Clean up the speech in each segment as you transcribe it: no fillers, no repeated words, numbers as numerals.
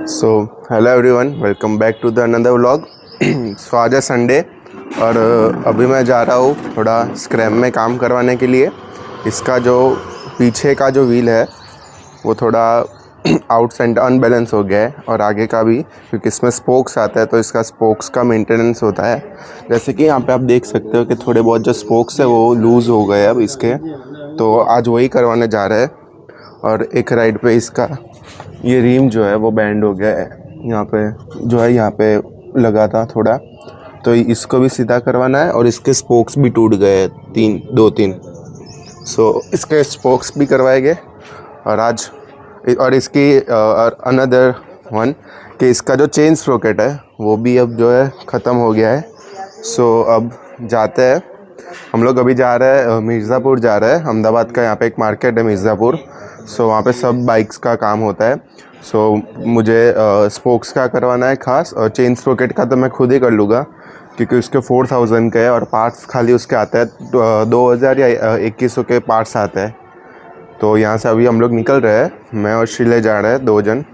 So hello everyone, welcome back to the another vlog. So आज है Sunday और अभी मैं जा रहा हूँ थोड़ा स्क्रैम में काम करवाने के लिए। इसका जो पीछे का जो व्हील है वो थोड़ा आउट सेंटर अनबैलेंस हो गया है और आगे का भी, क्योंकि इसमें स्पोक्स आता है तो इसका स्पोक्स का मेंटेनेंस होता है। जैसे कि यहाँ पे आप देख सकते हो कि थोड़े बहुत जो स्पोक्स है वो लूज़ हो गए अब इसके, तो आज वही करवाने जा रहे हैं। और एक राइड पे इसका ये रिम जो है वो बैंड हो गया है, यहाँ पे जो है यहाँ पे लगा था थोड़ा, तो इसको भी सीधा करवाना है। और इसके स्पोक्स भी टूट गए हैं, दो तीन। सो इसके स्पोक्स भी करवाए गए। और आज और इसकी और अनदर वन कि इसका जो चेन स्प्रोकेट है वो भी अब जो है ख़त्म हो गया है। सो अब जाते हैं हम लोग। अभी जा रहे हैं मिर्ज़ापुर जा रहे हैं, अहमदाबाद का यहाँ पे एक मार्केट है मिर्ज़ापुर। सो वहाँ पे सब बाइक्स का काम होता है। सो मुझे स्पोक्स का करवाना है खास, और चेन स्प्रोकेट का तो मैं खुद ही कर लूँगा क्योंकि उसके 4000 के है और पार्ट्स खाली उसके आते हैं 2000 या 2100 के पार्ट्स आते हैं। तो यहाँ से अभी हम लोग निकल रहे हैं, मैं और श्रीले जा रहे हैं 2 जन,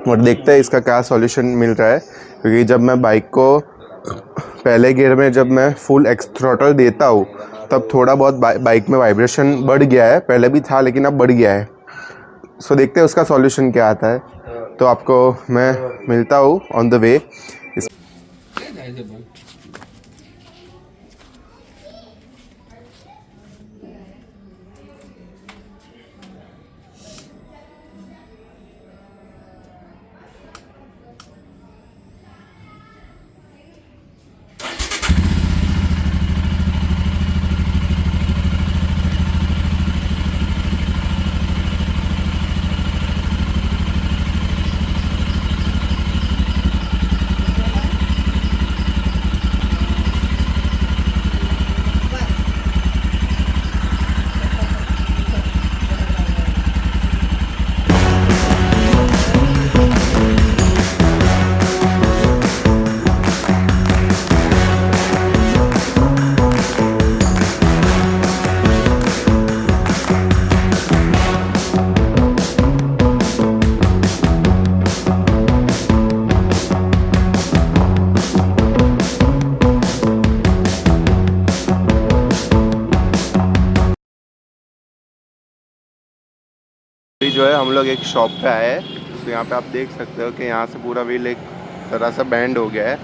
और देखते हैं इसका क्या सॉल्यूशन मिल रहा है। क्योंकि जब मैं बाइक को पहले गियर में जब मैं फुल एक्स थ्रॉटल देता हूँ तब थोड़ा बहुत बाइक में वाइब्रेशन बढ़ गया है, पहले भी था लेकिन अब बढ़ गया है। सो देखते हैं उसका सॉल्यूशन क्या आता है। तो आपको मैं मिलता हूँ ऑन द वे। अभी जो है हम लोग एक शॉप पे आए हैं। तो यहाँ पे आप देख सकते हो कि यहाँ से पूरा व्हील एक तरह से बैंड हो गया है।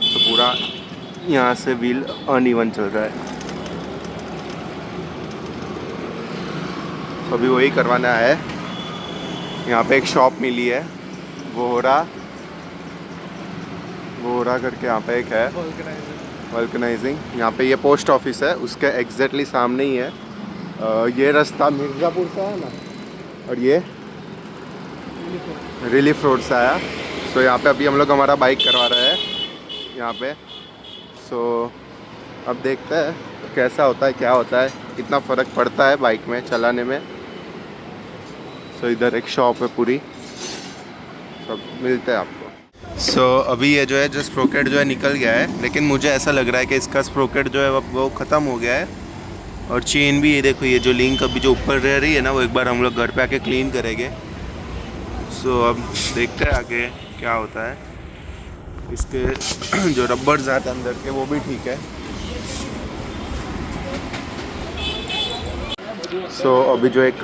तो पूरा यहाँ से व्हील अनइवन चल रहा है। तो अभी वही करवाना है। यहाँ पे एक शॉप मिली है, वोहरा करके यहाँ पे एक है, वल्कनाइजिंग। यहाँ पे ये पोस्ट ऑफिस है, उसके एग्जैक्टली सामने ही है। ये रास्ता मिर्ज़ापुर से आया ना, और ये रिलीफ रोड से आया। सो यहाँ पे अभी हम लोग हमारा बाइक करवा रहे हैं यहाँ पे। सो अब देखते हैं कैसा होता है, क्या होता है, कितना फ़र्क पड़ता है बाइक में चलाने में। सो इधर एक शॉप है पूरी, सब मिलते हैं आपको। सो अभी ये जो है जो स्प्रोकेट जो है निकल गया है, लेकिन मुझे ऐसा लग रहा है कि इसका स्प्रोकेट जो है वो ख़त्म हो गया है। और चेन भी ये देखो, ये जो लिंक अभी जो ऊपर रह रही है ना, वो एक बार हम लोग घर पे आके क्लीन करेंगे। सो अब देखते हैं आगे क्या होता है। इसके जो रबर्स आते हैं अंदर के वो भी ठीक है। सो अभी जो एक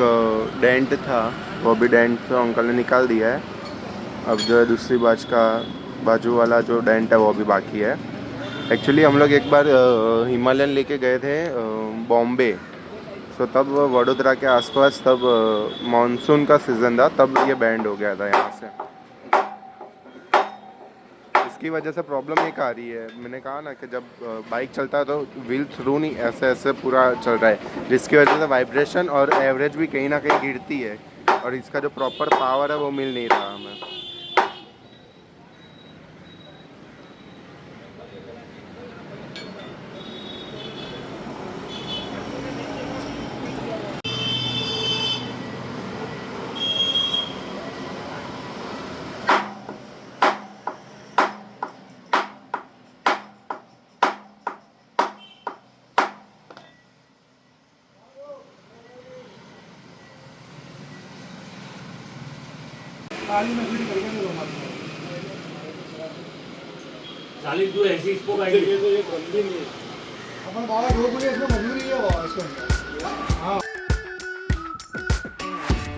डेंट था वो भी डेंट तो अंकल ने निकाल दिया है। अब जो है दूसरी बाजू वाला जो डेंट है वो भी बाकी है। एक्चुअली हम लोग एक बार हिमालयन लेके गए थे बॉम्बे। सो तब वडोदरा के आसपास, तब मानसून का सीज़न था, तब ये बैंड हो गया था यहाँ से। इसकी वजह से प्रॉब्लम एक आ रही है, मैंने कहा ना कि जब बाइक चलता है तो व्हील थ्रू नहीं, ऐसे ऐसे पूरा चल रहा है, जिसकी वजह से वाइब्रेशन और एवरेज भी कहीं ना कहीं गिरती है, और इसका जो प्रॉपर पावर है वो मिल नहीं रहा हमें। चालीस दो ऐसी स्पोक आएगी तो ये गंदी नहीं है अपन बाबा रोक लिए इसमें मजबूरी है वो इसके अंदर हाँ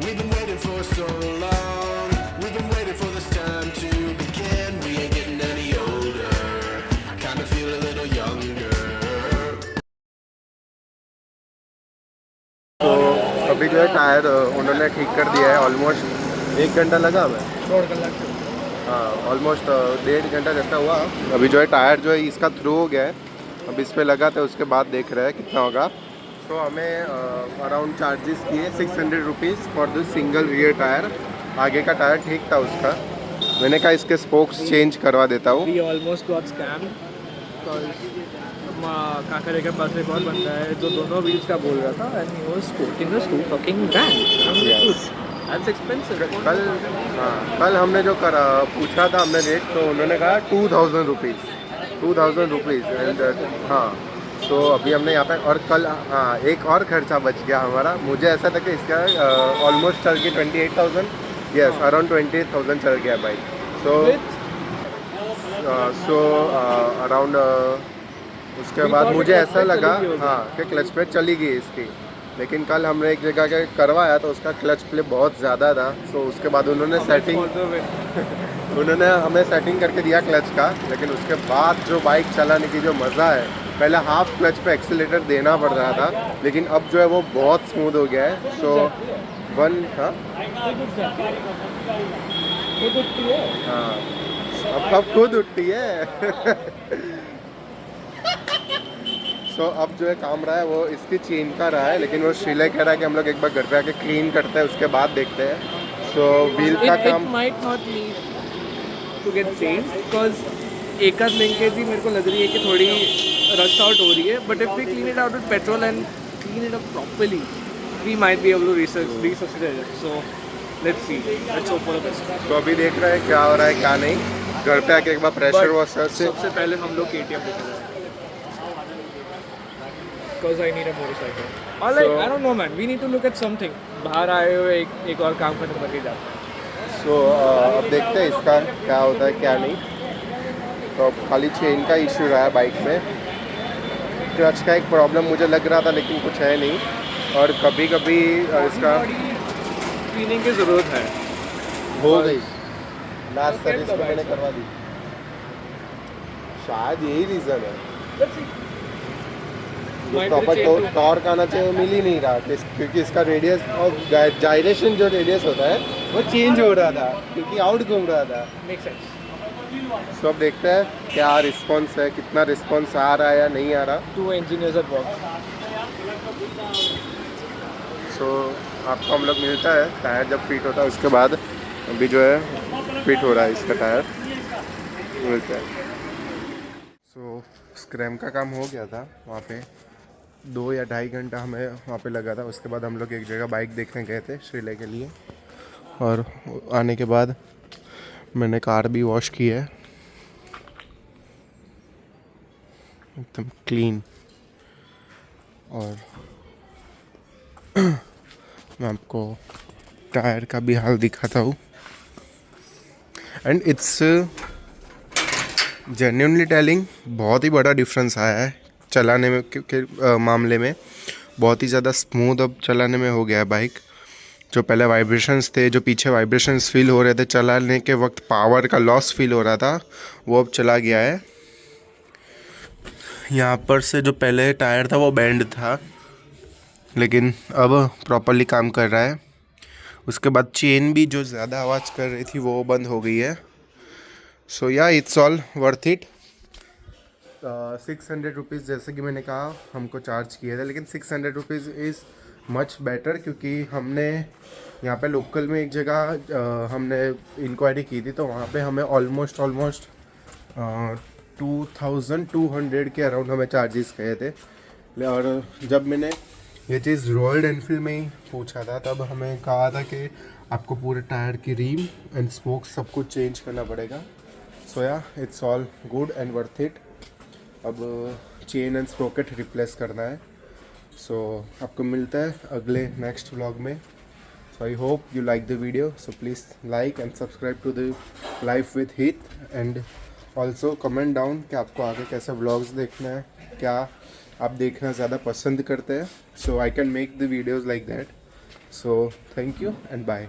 We've been waiting for so long. We've been waiting for this time to begin. We ain't getting any older. I kind of feel a little younger. तो अभी जो है टायर उन्होंने ठीक कर दिया है। ऑलमोस्ट 1 घंटा लगा हमें, 1.5 घंटा। हाँ, ऑलमोस्ट 1.5 घंटा जैसा हुआ। अभी जो है टायर जो है इसका थ्रू हो गया है। अब इस पर लगा था, उसके बाद देख रहे हैं कितना होगा। तो हमें अराउंड चार्जेस किए 600 rupees for the single rear tyre. आगे का टायर ठीक था उसका। मैंने कहा इसके स्पोक्स चेंज करवा देता हूँ। We almost got scammed because Kakre के पास एक और बंदा है जो दोनों व्हील्स का बोल रहा था and he was quoting us 2 fucking grand. Yes. That's expensive. कल हमने जो पूछा था हमने रेट, तो उन्होंने कहा 2000 रुपीज़ एंड हाँ। तो अभी हमने यहाँ पे और कल हाँ एक और खर्चा बच गया हमारा। मुझे ऐसा था कि इसका ऑलमोस्ट चल के 28,000 यस अराउंड 28,000 चल गया बाइक। सो अराउंड उसके बाद मुझे ऐसा लगा हाँ कि क्लच प्लेट चली गई इसकी। लेकिन कल हमने एक जगह के करवाया तो उसका क्लच प्लेट बहुत ज़्यादा था। सो उसके बाद उन्होंने उन्होंने हमें सेटिंग करके दिया क्लच का। लेकिन उसके बाद जो बाइक चलाने की जो मज़ा है, पहले हाफ क्लच पे एक्सीलेटर देना पड़ रहा था, लेकिन अब जो है वो बहुत स्मूथ हो गया है। सो वन हाँ अब खुद उठती है। सो अब जो है काम रहा है वो इसकी चेन का रहा है, लेकिन वो श्रीलय कह रहा है कि हम लोग एक बार घर पे आके क्लीन करते हैं, उसके बाद देखते हैं। सो व्हील का काम might not need to get changed because एक आध लिंकेज ही मेरे को लग रही है कि थोड़ी रस्ट आउट हो रही है। But if we clean it out with petrol and clean it up properly we might be able to resustain it. So let's see, let's hope for the best. तो अभी देख रहे हैं क्या हो रहा है क्या नहीं। घर पे आके एक बार प्रेशर वॉशर से सबसे पहले हम लोग KTM लेकर जाएंगे because I need a motorcycle. Or like I don't know man, we need to look at something. बाहर आए हुए एक और काम खत्म करके जाते हैं। सो अब देखते हैं इसका क्या होता है क्या नहीं। तो अब खाली चेन का इशू रहा है बाइक में। क्लच का एक प्रॉब्लम मुझे लग रहा था, लेकिन कुछ है नहीं। और कभी कभी इसका क्लीनिंग की ज़रूरत है। हो गई, लास्ट सर्विस में मैंने करवा दी। शायद यही रीज़न है। प्रॉपर टॉर्क आना चाहिए, मिल ही नहीं रहा क्योंकि इसका रेडियस और जायरेशन जो रेडियस होता है वो चेंज हो रहा था क्योंकि आउट घूम रहा था। Make sense. सो अब देखते हैं क्या रिस्पॉन्स है, कितना रिस्पॉन्स आ रहा है या नहीं आ रहा। 2 इंजीनियर्स एट वर्क। सो आपको हम लोग मिलता है टायर जब फिट होता है उसके बाद। अभी जो है फिट हो रहा है इसका टायर, मिलता है। सो स्क्रैम का काम हो गया था वहाँ पे। 2 या 2.5 घंटा हमें वहाँ पे लगा था। उसके बाद हम लोग एक जगह बाइक देखने गए थे श्रीलय के लिए, और आने के बाद मैंने कार भी वॉश की है एकदम क्लीन। और मैं आपको टायर का भी हाल दिखाता हूँ। एंड इट्स जेन्युइनली टेलिंग बहुत ही बड़ा डिफरेंस आया है चलाने में के मामले में। बहुत ही ज़्यादा स्मूथ अब चलाने में हो गया है बाइक। जो पहले वाइब्रेशंस थे, जो पीछे वाइब्रेशंस फील हो रहे थे चलाने के वक्त, पावर का लॉस फील हो रहा था, वो अब चला गया है। यहाँ पर से जो पहले टायर था वो बैंड था, लेकिन अब प्रॉपरली काम कर रहा है। उसके बाद चेन भी जो ज़्यादा आवाज़ कर रही थी वो बंद हो गई है। सो या it's all worth it. 600 rupees जैसे कि मैंने कहा हमको चार्ज किया था, लेकिन 600 रुपीज़ इज़ मच बेटर क्योंकि हमने यहाँ पे लोकल में एक जगह हमने इंक्वायरी की थी, तो वहाँ पे हमें ऑलमोस्ट 2200 के अराउंड हमें चार्जेस गए थे। और जब मैंने ये चीज़ रॉयल एनफील्ड में ही पूछा था तब हमें कहा था कि आपको पूरे टायर की रिम एंड स्पोक सब कुछ चेंज करना पड़ेगा। सो या it's all good and worth it. अब चेन एंड स्प्रोकेट रिप्लेस करना है। सो आपको मिलता है अगले नेक्स्ट व्लॉग में। So I hope you like the video. So please like and subscribe to the Life with Heath, and also comment down कि आपको आगे कैसे vlogs देखना है, क्या आप देखना ज़्यादा पसंद करते हैं. So I can make the videos like that. So thank you and bye.